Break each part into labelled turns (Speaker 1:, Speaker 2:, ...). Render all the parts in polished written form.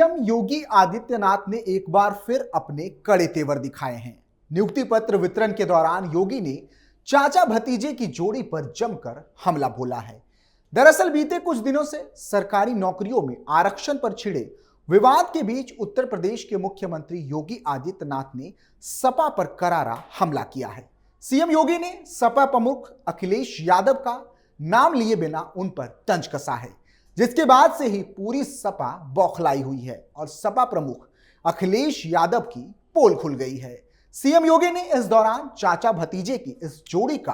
Speaker 1: CM Yogi Adityanath ने एक बार फिर अपने कड़े तेवर दिखाए हैं। नियुक्ति पत्र वितरण के दौरान योगी ने चाचा भतीजे की जोड़ी पर जमकर हमला बोला है। दरअसल बीते कुछ दिनों से सरकारी नौकरियों में आरक्षण पर छिड़े विवाद के बीच उत्तर प्रदेश के मुख्यमंत्री योगी आदित्यनाथ ने सपा पर करारा हमला किया है। सीएम योगी ने सपा प्रमुख अखिलेश यादव का नाम लिए बिना उन पर तंज कसा है, जिसके बाद से ही पूरी सपा बौखलाई हुई है और सपा प्रमुख अखिलेश यादव की पोल खुल गई है। सीएम योगी ने इस दौरान चाचा भतीजे की इस जोड़ी का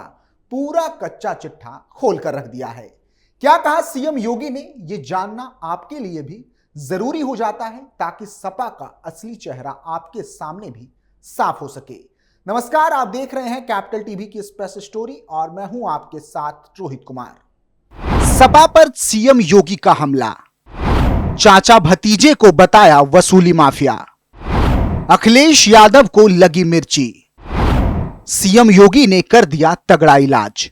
Speaker 1: पूरा कच्चा चिट्ठा खोलकर रख दिया है। क्या कहा सीएम योगी ने, ये जानना आपके लिए भी जरूरी हो जाता है ताकि सपा का असली चेहरा आपके सामने भी साफ हो सके। नमस्कार, आप देख रहे हैं कैपिटल टीवी की स्पेशल स्टोरी और मैं हूं आपके साथ रोहित कुमार।
Speaker 2: सपा पर सीएम योगी का हमला, चाचा भतीजे को बताया वसूली माफिया, अखिलेश यादव को लगी मिर्ची, सीएम योगी ने कर दिया तगड़ा इलाज।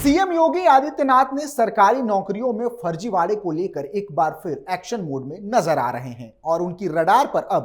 Speaker 1: सीएम योगी आदित्यनाथ ने सरकारी नौकरियों में फर्जीवाड़े को लेकर एक बार फिर एक्शन मोड में नजर आ रहे हैं और उनकी रडार पर अब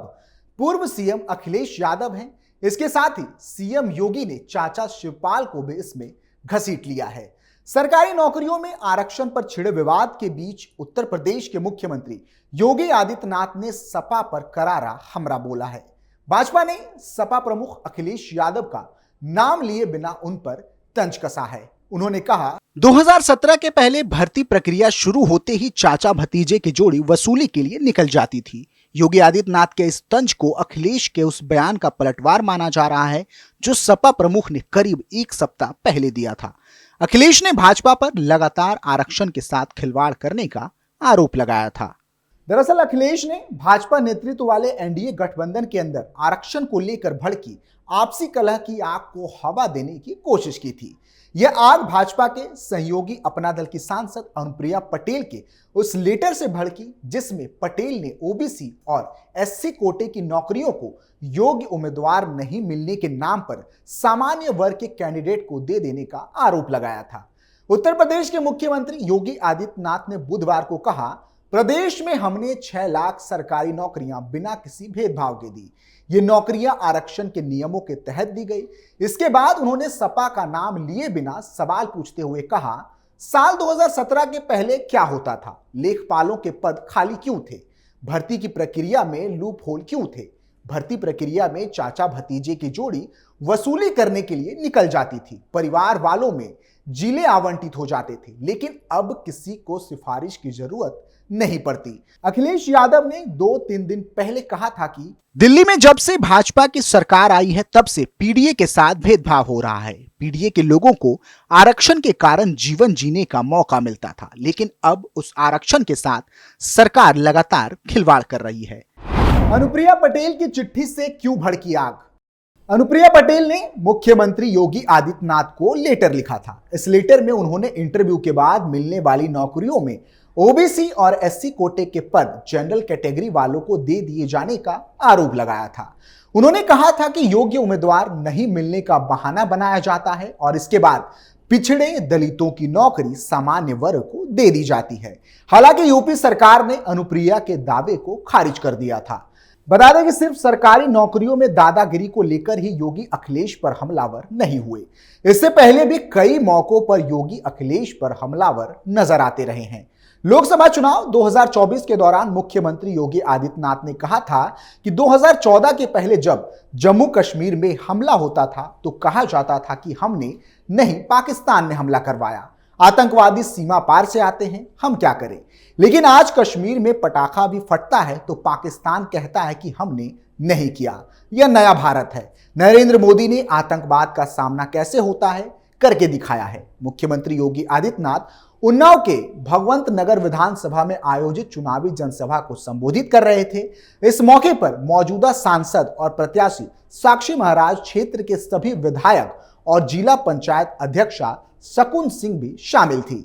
Speaker 1: पूर्व सीएम अखिलेश यादव हैं। इसके साथ ही सीएम योगी ने चाचा शिवपाल को भी इसमें घसीट लिया है। सरकारी नौकरियों में आरक्षण पर छिड़े विवाद के बीच उत्तर प्रदेश के मुख्यमंत्री योगी आदित्यनाथ ने सपा पर करारा हमला बोला है। भाजपा ने सपा प्रमुख अखिलेश यादव का नाम लिए बिना उन पर तंज कसा है। उन्होंने कहा,
Speaker 2: 2017 के पहले भर्ती प्रक्रिया शुरू होते ही चाचा भतीजे की जोड़ी वसूली के लिए निकल जाती थी। योगी आदित्यनाथ के इस तंज को अखिलेश के उस बयान का पलटवार माना जा रहा है जो सपा प्रमुख ने करीब एक सप्ताह पहले दिया था। अखिलेश ने भाजपा पर लगातार आरक्षण के साथ खिलवाड़ करने का आरोप लगाया था।
Speaker 1: दरअसल अखिलेश ने भाजपा नेतृत्व वाले एनडीए गठबंधन के अंदर आरक्षण को लेकर भड़की आपसी कलह की आग को हवा देने की कोशिश की थी। यह आग भाजपा के सहयोगी अपना दल की सांसद अनुप्रिया पटेल के उस लेटर से भड़की जिसमें पटेल ने ओबीसी और एससी कोटे की नौकरियों को योग्य उम्मीदवार नहीं मिलने के नाम पर सामान्य वर्ग के कैंडिडेट को दे देने का आरोप लगाया था। उत्तर प्रदेश के मुख्यमंत्री योगी आदित्यनाथ ने बुधवार को कहा, प्रदेश में हमने 6 लाख सरकारी नौकरियां बिना किसी भेदभाव के दी। ये नौकरियां आरक्षण के नियमों के तहत दी गई। इसके बाद उन्होंने सपा का नाम लिए बिना सवाल पूछते हुए कहा, साल 2017 के पहले क्या होता था? लेखपालों के पद खाली क्यों थे? भर्ती की प्रक्रिया में लूप होल क्यों थे? भर्ती प्रक्रिया में चाचा भतीजे की जोड़ी वसूली करने के लिए निकल जाती थी। परिवार वालों में जिले आवंटित हो जाते थे, लेकिन अब किसी को सिफारिश की जरूरत नहीं पड़ती। अखिलेश यादव ने 2-3 दिन पहले कहा था कि
Speaker 2: दिल्ली में जब से भाजपा की सरकार आई है तब से पीडीए के साथ भेदभाव हो रहा है। पीडीए के लोगों को आरक्षण के कारण जीवन जीने का मौका मिलता था, लेकिन अब उस आरक्षण के साथ सरकार लगातार खिलवाड़ कर रही है।
Speaker 1: अनुप्रिया पटेल की चिट्ठी से क्यों भड़की आग? अनुप्रिया पटेल ने मुख्यमंत्री योगी आदित्यनाथ को लेटर लिखा था। इस लेटर में उन्होंने इंटरव्यू के बाद मिलने वाली नौकरियों में ओबीसी और एससी कोटे के पद जनरल कैटेगरी वालों को दे दिए जाने का आरोप लगाया था। उन्होंने कहा था कि योग्य उम्मीदवार नहीं मिलने का बहाना बनाया जाता है और इसके बाद पिछड़े दलितों की नौकरी सामान्य वर्ग को दे दी जाती है। हालांकि यूपी सरकार ने अनुप्रिया के दावे को खारिज कर दिया था। बता दें कि सिर्फ सरकारी नौकरियों में दादागिरी को लेकर ही योगी अखिलेश पर हमलावर नहीं हुए। इससे पहले भी कई मौकों पर योगी अखिलेश पर हमलावर नजर आते रहे हैं। लोकसभा चुनाव 2024 के दौरान मुख्यमंत्री योगी आदित्यनाथ ने कहा था कि 2014 के पहले जब जम्मू कश्मीर में हमला होता था तो कहा जाता था कि हमने नहीं, पाकिस्तान ने हमला करवाया। आतंकवादी सीमा पार से आते हैं, हम क्या करें? लेकिन आज कश्मीर में पटाखा भी फटता है तो पाकिस्तान कहता है कि हमने नहीं किया। यह नया भारत है। नरेंद्र मोदी ने आतंकवाद का सामना कैसे होता है करके दिखाया है। मुख्यमंत्री योगी आदित्यनाथ उन्नाव के भगवंत नगर विधानसभा में आयोजित चुनावी जनसभा को संबोधित कर रहे थे। इस मौके पर मौजूदा सांसद और प्रत्याशी साक्षी महाराज, क्षेत्र के सभी विधायक और जिला पंचायत अध्यक्षा शकुन सिंह भी शामिल थी।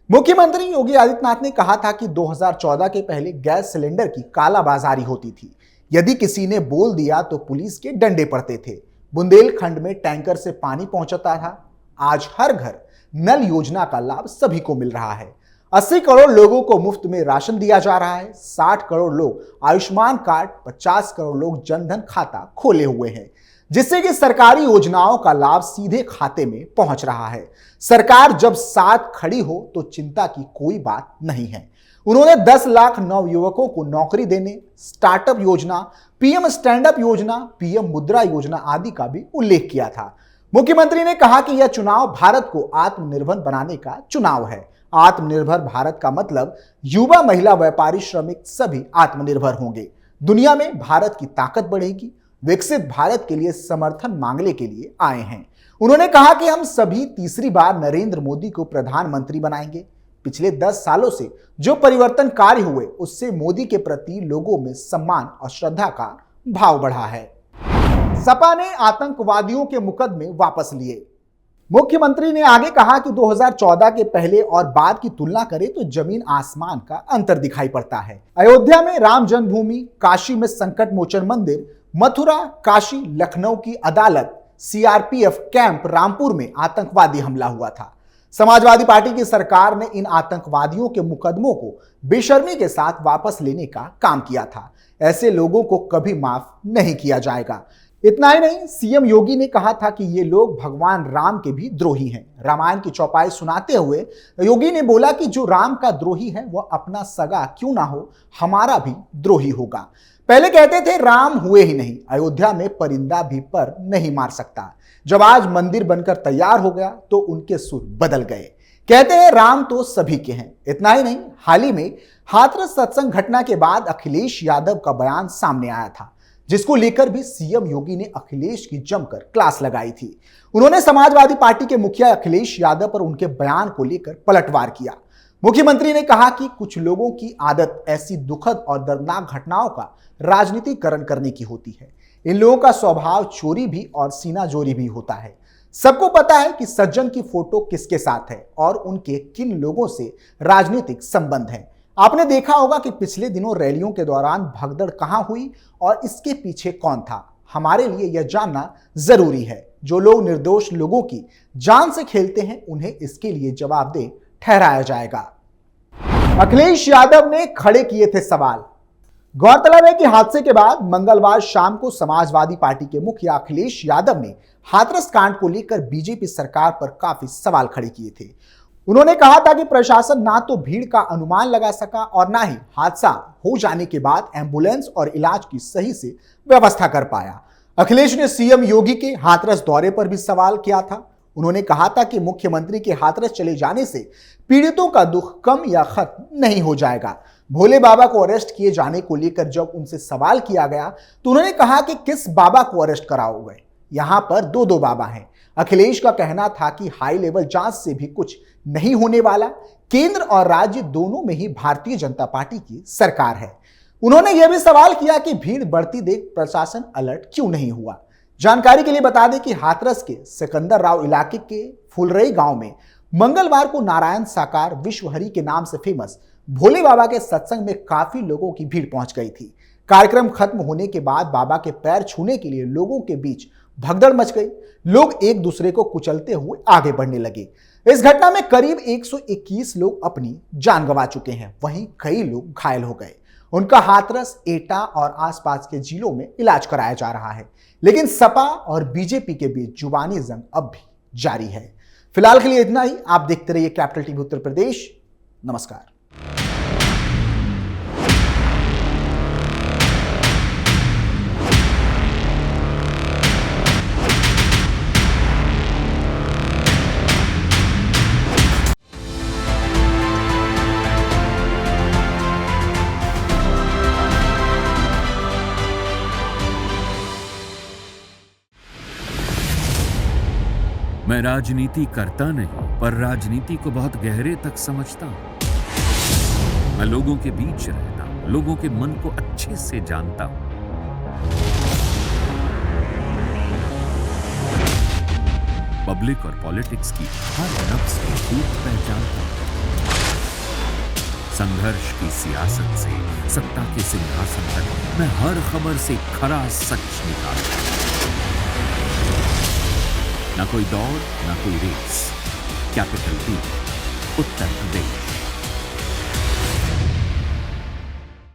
Speaker 1: मुख्यमंत्री योगी आदित्यनाथ ने कहा था कि 2014 के पहले गैस सिलेंडर की कालाबाजारी होती थी। यदि किसी ने बोल दिया तो पुलिस के डंडे पड़ते थे। बुंदेलखंड में टैंकर से पानी पहुंचता था। आज हर घर नल योजना का लाभ सभी को मिल रहा है। 80 करोड़ लोगों को मुफ्त में राशन दिया जा रहा है। 60 करोड़ लोग आयुष्मान कार्ड, 50 करोड़ लोग जनधन खाता खोले हुए हैं, जिससे कि सरकारी योजनाओं का लाभ सीधे खाते में पहुंच रहा है। सरकार जब साथ खड़ी हो तो चिंता की कोई बात नहीं है। उन्होंने 10 लाख नवयुवकों को नौकरी देने, स्टार्टअप योजना, पीएम स्टैंड अप योजना, पीएम मुद्रा योजना आदि का भी उल्लेख किया था। मुख्यमंत्री ने कहा कि यह चुनाव भारत को आत्मनिर्भर बनाने का चुनाव है। आत्मनिर्भर भारत का मतलब युवा, महिला, व्यापारी, श्रमिक सभी आत्मनिर्भर होंगे। दुनिया में भारत की ताकत बढ़ेगी। विकसित भारत के लिए समर्थन मांगने के लिए आए हैं। उन्होंने कहा कि हम सभी तीसरी बार नरेंद्र मोदी को प्रधानमंत्री बनाएंगे। पिछले 10 सालों से जो परिवर्तन कार्य हुए, उससे मोदी के प्रति लोगों में सम्मान और श्रद्धा का भाव बढ़ा है। सपा ने आतंकवादियों के मुकदमे वापस लिए। मुख्यमंत्री ने आगे कहा कि 2014 के पहले और बाद की तुलना करें तो जमीन आसमान का अंतर दिखाई पड़ता है। अयोध्या में राम जन्मभूमि, काशी में संकट मोचन मंदिर, मथुरा, काशी, लखनऊ की अदालत, सीआरपीएफ कैंप रामपुर में आतंकवादी हमला हुआ था। समाजवादी पार्टी की सरकार ने इन आतंकवादियों के मुकदमों को बेशर्मी के साथ वापस लेने का काम किया था। ऐसे लोगों को कभी माफ नहीं किया जाएगा। इतना ही नहीं, सीएम योगी ने कहा था कि ये लोग भगवान राम के भी द्रोही हैं। रामायण की चौपाई सुनाते हुए योगी ने बोला कि जो राम का द्रोही है वह अपना सगा क्यों ना हो, हमारा भी द्रोही होगा। पहले कहते थे राम हुए ही नहीं, अयोध्या में परिंदा भी पर नहीं मार सकता। जब आज मंदिर बनकर तैयार हो गया तो उनके सुर बदल गए। कहते हैं राम तो सभी के हैं। इतना ही नहीं, हाल ही में हाथरस सत्संग घटना के बाद अखिलेश यादव का बयान सामने आया था, जिसको लेकर भी सीएम योगी ने अखिलेश की जमकर क्लास लगाई थी। उन्होंने समाजवादी पार्टी के मुखिया अखिलेश यादव पर उनके बयान को लेकर पलटवार किया। मुख्यमंत्री ने कहा कि कुछ लोगों की आदत ऐसी दुखद और दर्दनाक घटनाओं का राजनीतिकरण करने की होती है। इन लोगों का स्वभाव चोरी भी और सीनाजोरी भी होता है। सबको पता है कि सज्जन की फोटो किसके साथ है और उनके किन लोगों से राजनीतिक संबंध है। आपने देखा होगा कि पिछले दिनों रैलियों के दौरान भगदड़ कहां हुई और इसके पीछे कौन था। हमारे लिए यह जानना जरूरी है। जो लोग निर्दोष लोगों की जान से खेलते हैं, उन्हें इसके लिए जवाबदेह ठहराया जाएगा। अखिलेश यादव ने खड़े किए थे सवाल। गौरतलब है कि हादसे के बाद मंगलवार शाम को समाजवादी पार्टी के मुखिया अखिलेश यादव ने हाथरस कांड को लेकर बीजेपी सरकार पर काफी सवाल खड़े किए थे। उन्होंने कहा था कि प्रशासन ना तो भीड़ का अनुमान लगा सका और ना ही हादसा हो जाने के बाद एम्बुलेंस और इलाज की सही से व्यवस्था कर पाया। अखिलेश ने सीएम योगी के हाथरस दौरे पर भी सवाल किया था। उन्होंने कहा था कि मुख्यमंत्री के हाथरस चले जाने से पीड़ितों का दुख कम या खत्म नहीं हो जाएगा। भोले बाबा को अरेस्ट किए जाने को लेकर जब उनसे सवाल किया गया तो उन्होंने कहा कि किस बाबा को अरेस्ट कराओगे, यहां पर दो बाबा हैं। अखिलेश का कहना था कि हाई लेवल जांच से भी कुछ नहीं होने वाला। केंद्र और राज्य दोनों में ही भारतीय जनता पार्टी की सरकार है। उन्होंने यह भी सवाल किया कि भीड़ बढ़ती देख प्रशासन अलर्ट क्यों नहीं हुआ। जानकारी के लिए बता दें कि हाथरस के सिकंदर राव इलाके के फुलरई गांव में मंगलवार को नारायण साकार विश्वहरि के नाम से फेमस भोले बाबा के सत्संग में काफी लोगों की भीड़ पहुंच गई थी। कार्यक्रम खत्म होने के बाद बाबा के पैर छूने के लिए लोगों के बीच भगदड़ मच गई। लोग एक दूसरे को कुचलते हुए आगे बढ़ने लगे। इस घटना में करीब 121 लोग अपनी जान गंवा चुके हैं, वहीं कई लोग घायल हो गए। उनका हाथरस, एटा और आसपास के जिलों में इलाज कराया जा रहा है। लेकिन सपा और बीजेपी के बीच जुबानी जंग अब भी जारी है। फिलहाल के लिए इतना ही। आप देखते रहिए कैपिटल टीवी उत्तर प्रदेश। नमस्कार।
Speaker 3: मैं राजनीति करता नहीं, पर राजनीति को बहुत गहरे तक समझता हूं। मैं लोगों के बीच रहता हूं, लोगों के मन को अच्छे से जानता हूं। पब्लिक और पॉलिटिक्स की हर नब्ज को खूब पहचानता हूं। संघर्ष की सियासत से सत्ता के सिंहासन तक मैं हर खबर से खरा सच निकालता हूं। ना कोई दौड़, ना कोई race. Capital T, Uttar Pradesh.